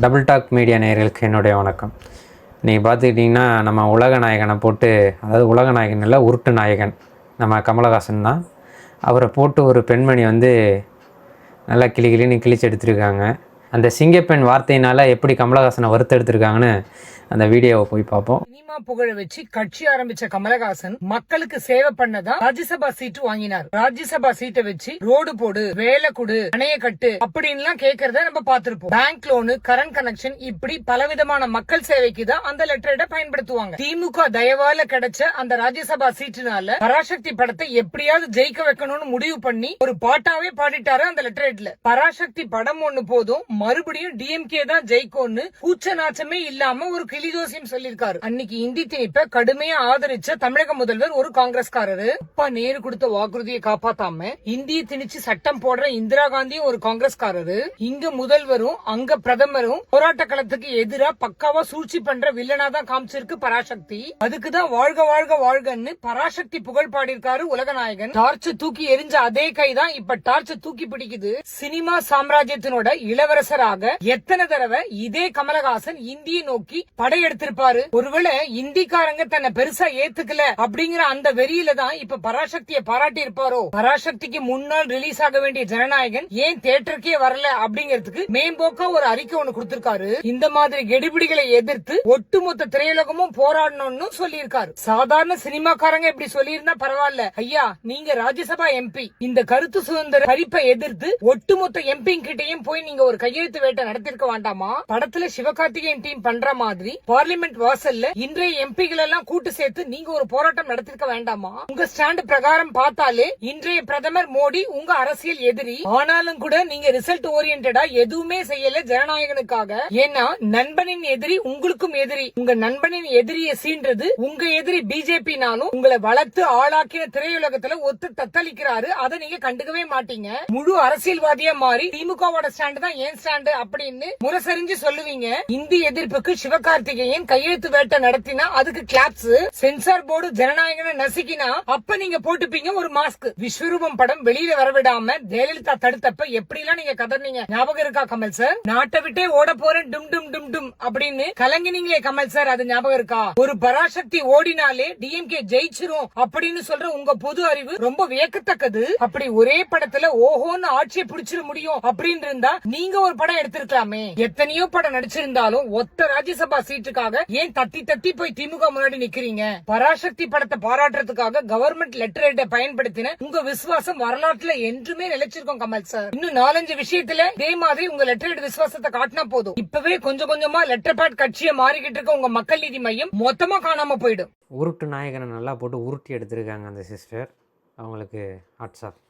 Double talk media நேயர்களுக்கு என்னுடைய வணக்கம். நீங்கள் பார்த்துக்கிட்டிங்கன்னா நம்ம உலக நாயகனை போட்டு, அதாவது உலக நாயகன் இல்லை, உருட்டு நாயகன் நம்ம கமலஹாசன் தான். அவரை போட்டு ஒரு பெண்மணி நல்லா கிளின்னு கிழிச்சு எடுத்துருக்காங்க. அந்த சிங்கப்பெண் வார்த்தையினால் எப்படி கமலஹாசனை வறுத்தெடுத்துருக்காங்கன்னு அந்த வீடியோவை போய் பார்ப்போம். சினிமா புகழ வச்சு கட்சி ஆரம்பிச்ச கமலஹாசன் மக்களுக்கு சேவை பண்ணதா ராஜ்யசபா சீட்டு வாங்கினார். ராஜ்யசபா சீட்டை வச்சு ரோடு போடு, வேலை கொடு, அணைய கட்டு அப்படின்னு கேட்கறத நம்ம பார்த்திருப்போம். பேங்க் லோனு, கரண்ட் கனெக்ஷன், இப்படி பலவிதமான மக்கள் சேவைக்கு தான் அந்த லெட்டரை பயன்படுத்துவாங்க. திமுக தயவால கிடைச்ச அந்த ராஜ்யசபா சீட்டுனால பராசக்தி படத்தை எப்படியாவது ஜெயிக்க வைக்கணும்னு முடிவு பண்ணி ஒரு பாட்டாவே பாடிட்டாரு அந்த லெட்டரேட்ல. பராசக்தி படம் ஒண்ணு போதும், மறுபடியும் டிஎம்கே தான் ஜெயிக்கும்னு கூச்ச நாச்சமே இல்லாம ஒரு கிளிதோசியம் சொல்லிருக்காரு. அன்னைக்கு இந்தி திணிப்ப கடுமையா ஆதரிச்ச தமிழக முதல்வர் ஒரு காங்கிரஸ்காரரு. அப்பா நேரு கொடுத்த வாக்குறுதியை காப்பாத்தாம இந்திய திணிச்சு சட்டம் போடுற இந்திரா காந்தியும் ஒரு காங்கிரஸ்காரரு. இங்க முதல்வரும் அங்க பிரதமரும் போராட்ட களத்துக்கு எதிரா பக்காவா சூழ்ச்சி பண்ற வில்லனா தான் காமிச்சிருக்கு பராசக்தி. அதுக்குதான் வாழ்க வாழ்க வாழ்கன்னு பராசக்தி புகழ் பாடியிருக்காரு உலகநாயகன். டார்ச் தூக்கி எரிஞ்ச அதே கைதான் இப்ப டார்ச் தூக்கி பிடிக்குது. சினிமா சாம்ராஜ்யத்தினோட இளவரசராக எத்தனை தடவை இதே கமலஹாசன் இந்தியை நோக்கி படையெடுத்திருப்பாரு. ஒருவேளை இந்திக்காரங்க தன்னை பெருசா ஏத்துக்கல அப்படிங்கிற அந்த வெறியில தான் இப்ப பராசக்தியை பாராட்டி இருப்பாரோ. பராசக்திக்கு முன்னாள் ரிலீஸ் ஆக வேண்டிய ஜனநாயகன் ஏன் தியேட்டருக்கே வரல அப்படிங்கிறதுக்கு மேம்போக்கா ஒரு அறிக்கை ஒண்ணு கொடுத்திருக்காரு. இந்த மாதிரி கெடிபிடிகளை எதிர்த்து ஒட்டுமொத்த திரையுலகமும் போராடணும்னு சொல்லியிருக்காரு. சாதாரண சினிமாக்காரங்க இப்படி சொல்லியிருந்தா பரவாயில்ல, ஐயா நீங்க ராஜ்யசபா எம்பி, இந்த கருத்து சுதந்திர பறிப்பை எதிர்த்து ஒட்டுமொத்த எம்பி கிட்டையும் போய் நீங்க ஒரு கையெழுத்து வேட்டை நடத்திருக்க வேண்டாமா? படத்துல சிவகார்த்திகேயன் டீம் பண்ற மாதிரி பார்லிமெண்ட் வாசல்ல இன்றைய எம்பிகள் எல்லாம் கூட்டு சேர்த்து நீங்க ஒரு போராட்டம் நடத்திருக்க வேண்டாமா? உங்க ஸ்டாண்ட் பிரகாரம் பார்த்தாலே இன்றைய பிரதமர் மோடி உங்க அரசியல் எதிரி. ஆனாலும் கூட நீங்க ரிசல்ட் ஓரியன்டா எதுவுமே செய்யல ஜனநாயகனுக்காக. ஏன்னா நண்பனின் எதிரி உங்களுக்கும் எதிரி. உங்க நண்பனின் எதிரியை சீன்றது உங்க எதிரி பிஜேபினாலும் உங்களை வளர்த்து ஆளாக்கின திரையுலகத்துல ஒத்து தத்தளிக்கிறாரு. அதை நீங்க கண்டுக்கவே மாட்டீங்க. முழு அரசியல்வாதியா மாறி திமுகவோட ஸ்டாண்ட் தான் ஏன் ஸ்டாண்ட் அப்படின்னு முரசறிஞ்சு சொல்லுவீங்க. இந்தி எதிர்ப்புக்கு சிவகார்த்திகேயன் கையெழுத்து வேட்டை நடத்தினா அதுக்கு கிளாப்ஸ், சென்சார் போர்டு ஜனநாயகனை நசுக்கினா அப்ப நீங்க போட்டுப்பீங்க ஒரு மாஸ்க். விஸ்வரூபம் படம் வெளியில வரவிடாம ஜெயலலிதா தடுத்தப்ப எப்படி எல்லாம் நீங்க கதர்னீங்க ஞாபகம் இருக்கா கமல் சார்? நாட்டை விட்டே ஓட போறேன் டும் டும் டும் டும் அப்படின்னு கலங்கினீங்களே கமல் சார், அது ஞாபகம் இருக்கா? ஒரு பராசக்தி ஓடினாலே டிஎம்கே ஜெயிச்சிரும் அப்படின்னு சொல்ற உங்க பொது அறிவு ரொம்ப வியக்கத்தக்கது. அப்படி ஒரே படத்துல ஓஹோன்னு ஆட்சியை பிடிச்சிட முடியும் அப்படின்னு இருந்தா நீங்க ஒரு படம் எடுத்திருக்கலாமே. எத்தனையோ படம் நடிச்சிருந்தாலும் ஒத்த ராஜ்யசபா சீட்டுக்காக ஏன் தத்தி தத்தி போய் திமுக முன்னாடி நிக்கிறீங்க? பராசக்தி படத்தை பாராட்டுறதுக்காக கவர்மெண்ட் லெட்டர் பயன்படுத்தின உங்க விசுவாசம் வரலாற்றுல என்றுமே நிலைச்சிருக்கும் கமல் சார். இன்னும் 4-5 விஷயத்துல இதே மாதிரி உங்க லெட்டர் விசுவாசத்தை காட்டினா போதும். இப்பவே கொஞ்சம் கொஞ்சமா லெட்டர் பேட் கட்சியை மாறிக்கிட்டு இருக்க உங்க மக்கள் நீதி மையம் மொத்தமா காணாம போயிடும். உருட்டு நாயகனை நல்லா போட்டு உருட்டி எடுத்திருக்காங்க அந்த சிஸ்டர். அவங்களுக்கு ஹாட்ஸ் ஆஃப்.